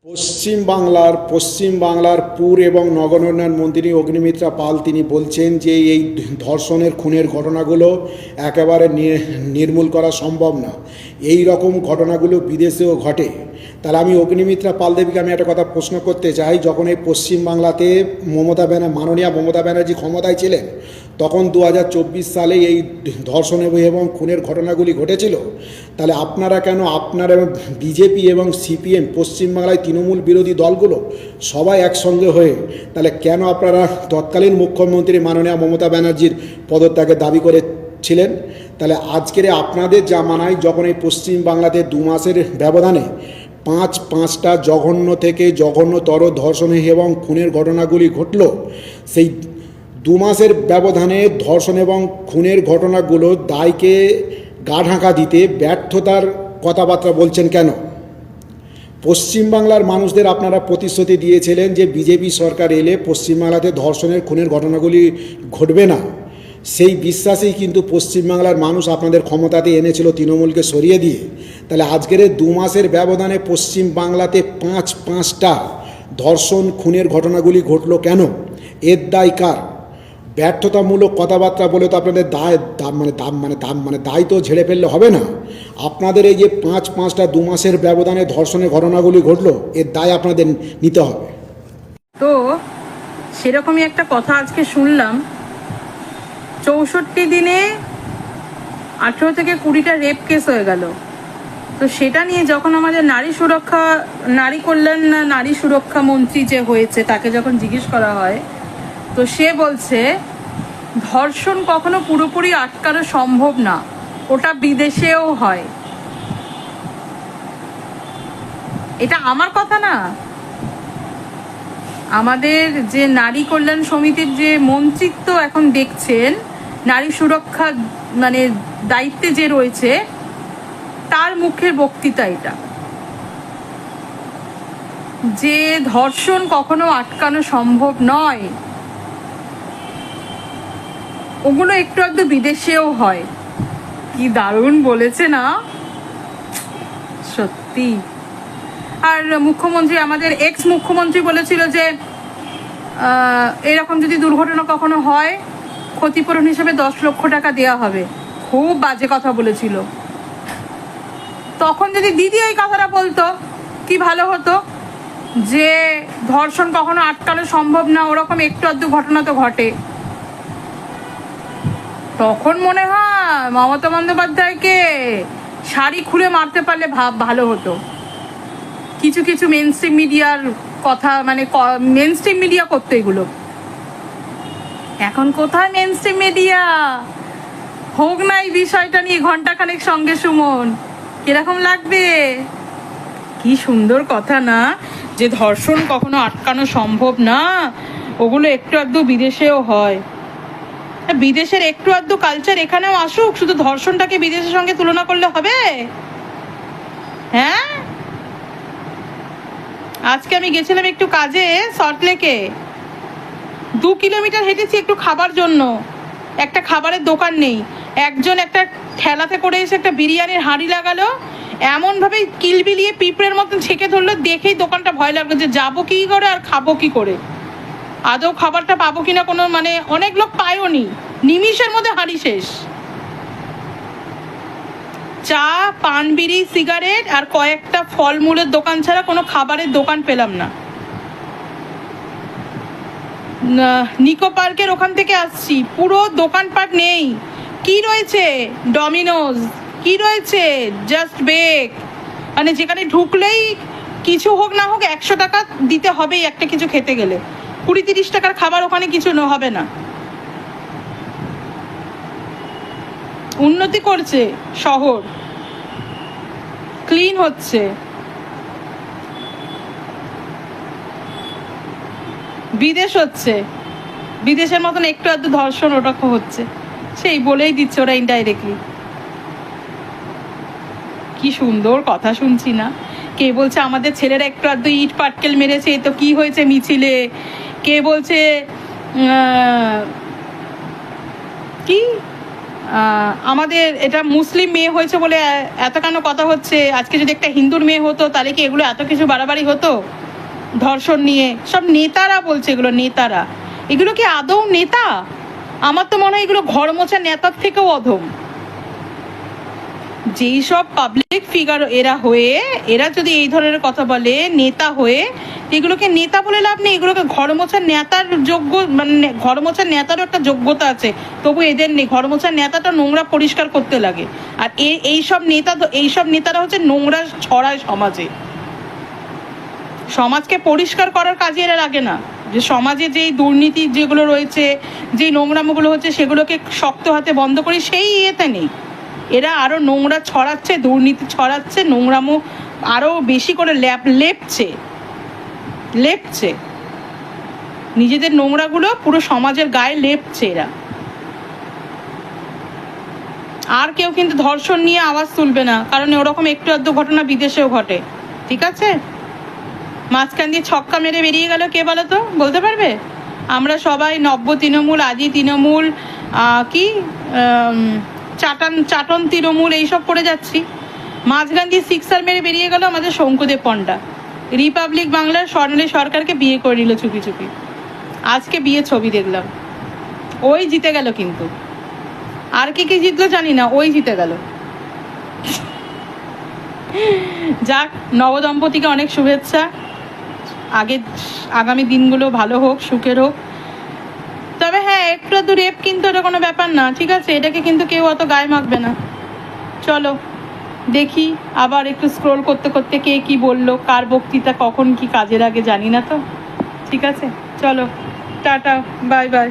পশ্চিম বাংলার পুর এবং নগর উন্নয়ন মন্ত্রী অগ্নিমিত্রা পাল তিনি বলছেন যে এই ধর্ষণের খুনের ঘটনাগুলো একেবারে নির্মূল করা সম্ভব না। এই রকম ঘটনাগুলো বিদেশেও ঘটে। তাহলে আমি অগ্নিমিত্রা পাল দেবীকে আমি একটা কথা প্রশ্ন করতে চাই, যখন এই পশ্চিমবাংলাতে মাননীয় মমতা ব্যানার্জি ক্ষমতায় ছিলেন তখন 2024 সালে এই ধর্ষণ এবং খুনের ঘটনাগুলি ঘটেছিল, তাহলে আপনারা কেন আপনারা বিজেপি এবং সিপিএম পশ্চিমবাংলায় তৃণমূল বিরোধী দলগুলো সবাই একসঙ্গে হয়ে তাহলে কেন আপনারা তৎকালীন মুখ্যমন্ত্রী মাননীয় মমতা ব্যানার্জির পদত্যাগের দাবি করেছিলেন? তাহলে আজকের আপনাদের জামানায় যখন এই পশ্চিমবাংলাতে 2 মাসের ব্যবধানে পাঁচটা জঘন্য থেকে জঘন্যতর ধর্ষণ এবং খুনের ঘটনাগুলি ঘটল, সেই 2 মাসের ব্যবধানে ধর্ষণ এবং খুনের ঘটনাগুলো দায়কে গা ঢাকা দিতে ব্যর্থতার কথাবার্তা বলছেন কেন? পশ্চিমবাংলার মানুষদের আপনারা প্রতিশ্রুতি দিয়েছিলেন যে বিজেপি সরকার এলে পশ্চিমবাংলাতে ধর্ষণের খুনের ঘটনাগুলি ঘটবে না। সেই বিশ্বাসেই কিন্তু পশ্চিমবাংলার মানুষ আপনাদের ক্ষমতাতে এনেছিল তৃণমূলকে সরিয়ে দিয়ে। তাহলে আজকের 2 মাসের ব্যবধানে পশ্চিমবাংলাতে পাঁচটা ধর্ষণ খুনের ঘটনাগুলি ঘটল কেন? এর দায় কার? ব্যর্থতামূলক কথাবার্তা বলে তো আপনাদের দায় তো ঝেড়ে ফেললে হবে না। আপনাদের এই যে পাঁচটা 2 মাসের ব্যবধানে ধর্ষণের ঘটনাগুলি ঘটলো, এর দায় আপনাদের নিতে হবে। তো সেরকমই একটা কথা আজকে শুনলাম, 64 দিনে 18 থেকে 20টা রেপ কেস হয়ে গেল। তো সেটা নিয়ে যখন আমাদের নারী কল্যাণ নারী সুরক্ষা মন্ত্রী যে হয়েছে তাকে যখন জিজ্ঞেস করা হয়, তো সে বলছে ধর্ষণ কখনো পুরোপুরি আটকানো সম্ভব না, ওটা বিদেশেও হয়। এটা আমার কথা না, আমাদের যে নারী কল্যাণ সমিতির যে মন্ত্রিত্ব এখন দেখছেন, নারী সুরক্ষা দায়িত্বে যে রয়েছে তার মুখের বক্তৃতা এটা, যে ধর্ষণ কখনো আটকানো সম্ভব নয়, ওগুলো একটু একটু বিদেশেও হয়। কি দারুণ বলেছে না সত্যি। আর মুখ্যমন্ত্রী, আমাদের এক্স মুখ্যমন্ত্রী বলেছিল যে এরকম যদি দুর্ঘটনা কখনো হয় ক্ষতিপূরণ হিসেবে 10 লক্ষ টাকা দেওয়া হবে। খুব বাজে কথা বলেছিল। তখন যদি দিদি এই কথাটা বলতো কি ভালো হতো, যে ধর্ষণ কখনো আটকানো সম্ভব না, ওরকম একটু আধটু ঘটনা তো ঘটে। তখন মনে হয় মমতা বন্দ্যোপাধ্যায়কে শাড়ি খুলে মারতে পারলে ভালো হতো। কিছু কিছু মেনস্ট্রিম মিডিয়ার কথা, মেনস্ট্রিম মিডিয়া করতো এগুলো। এখন কোথায় মেনস্ট্রিম মিডিয়া? হোক না এই বিষয়টা নিয়ে ঘন্টাখানেক সঙ্গে সুমন, কিরকম লাগবে? কি সুন্দর কথা না, যে ধর্ষণ কখনো আটকানো সম্ভব না, ওগুলো একটু আধটু বিদেশেও হয়। বিদেশের একটু আধটু কালচার এখানেও আসুক, শুধু ধর্ষণটাকে বিদেশের সঙ্গে তুলনা করলে হবে? হ্যাঁ, আজকে আমি গেছিলাম একটু কাজে সল্টলেকে, 2 কিলোমিটার হেঁটেছি একটু খাবার জন্য। একটা খাবারের দোকান নেই, একজন একটা ঠেলাতে করে এসে একটা বিরিয়ানির হাঁড়ি লাগালো, এমন ভাবে কিলবিলিয়ে পিঁপড়ের মতন ছেঁকে ধরলো, দেখেই দোকানটা ভয় লাগলো যে যাবো কি করে আর খাবো কি করে, আদৌ খাবারটা পাবো কিনা কোনো অনেক লোক পায়ও নি, নিমিষের মধ্যে হাঁড়ি শেষ। চা, পান, বিড়ি, সিগারেট আর কয়েকটা ফলমূলের দোকান ছাড়া কোনো খাবারের দোকান পেলাম না। নিকো পার্কের ওখান থেকে আসছি, পুরো দোকানপাট নেই। কি রয়েছে? ডমিনোজ, কি রয়েছে? জাস্ট বেক, যেখানে ঢুকলেই কিছু হোক না হোক 100 টাকা দিতে হবেই একটা কিছু খেতে গেলে। 20-30 টাকার খাবার ওখানে কিছু হবে না। উন্নতি করছে শহর, ক্লিন হচ্ছে, বিদেশ হচ্ছে, বিদেশের মতন একটু আধটু ধর্ষণ ওরকম হচ্ছে, সেই বলেই দিচ্ছে ওরা ইনডাইরেক্টলি। কি সুন্দর কথা শুনছি না? কে বলছে আমাদের ছেলেরা একটু আধটু ইট পাটকেল মেরেছে, তো কি হয়েছে মিছিলে? কে বলছে কি আমাদের এটা মুসলিম মেয়ে হয়েছে বলে এত কেন কথা হচ্ছে, আজকে যদি একটা হিন্দুর মেয়ে হতো তাহলে কি এগুলো এত কিছু বাড়াবাড়ি হতো? ধর্ষণ নিয়ে সব নেতারা বলছে, এগুলো নেতারা, এগুলো কি আদৌ নেতা? আমার তো মনে হয় এগুলো ঘর মোছা নেতার থেকেও অধম। যেই সব পাবলিক ফিগার এরা হয়ে, এরা যদি এই ধরনের কথা বলে নেতা হয়ে, এগুলোকে নেতা বলে লাভ নেই, এগুলোকে ঘর মোছার নেতার যোগ্য, মানে ঘর মোছার নেতারও একটা যোগ্যতা আছে, তবু এদের নেই। ঘর মোছার নেতাটা নোংরা পরিষ্কার করতে লাগে, আর এইসব নেতারা হচ্ছে নোংরা ছড়ায় সমাজে, সমাজকে পরিষ্কার করার কাজে এরা লাগে না। যে সমাজে যেই দুর্নীতি যেগুলো রয়েছে, যেই নোংরামোগুলো হচ্ছে, সেগুলোকে শক্ত হাতে বন্ধ করি, সেই ইয়েতে নেই। এরা আরও নোংরা ছড়াচ্ছে, দুর্নীতি ছড়াচ্ছে, নোংরামো আরও বেশি করে লেপছে নিজেদের নোংরাগুলো পুরো সমাজের গায়ে লেপছে এরা। আর কেউ কিন্তু ধর্ষণ নিয়ে আওয়াজ তুলবে না, কারণ ওরকম একটু আধটু ঘটনা বিদেশেও ঘটে, ঠিক আছে? মাঝখান দিয়ে ছক্কা মেরে বেরিয়ে গেল কে বলো তো, বলতে পারবে? আমরা সবাই নব্য তৃণমূল, আদি তৃণমূল, চাটন তৃণমূল এইসব করে যাচ্ছি, মাঝখান দিয়ে সিক্সার মেরে বেরিয়ে গেল আমাদের শঙ্কুদেব পণ্ডা। রিপাবলিক বাংলার স্বর্ণালী সরকারকে বিয়ে করে নিল চুপি চুপি, আজকে বিয়ে ছবি দেখলাম, ওই জিতে গেল। কিন্তু আর কি জিতলো জানি না, ওই জিতে গেল। যাক, নবদম্পতিকে অনেক শুভেচ্ছা, আগামী দিনগুলো ভালো হোক, সুখের হোক। তবে হ্যাঁ, একটু আধটু রেপ কিন্তু এটা কোনো ব্যাপার না, ঠিক আছে? এটাকে কিন্তু কেউ অত গায়ে মাখবে না। চলো দেখি, আবার একটু স্ক্রোল করতে করতে কে কি বললো, কার বক্তৃতা কখন কি কাজে লাগে জানি না তো, ঠিক আছে? চলো, টাটা, বাই বাই।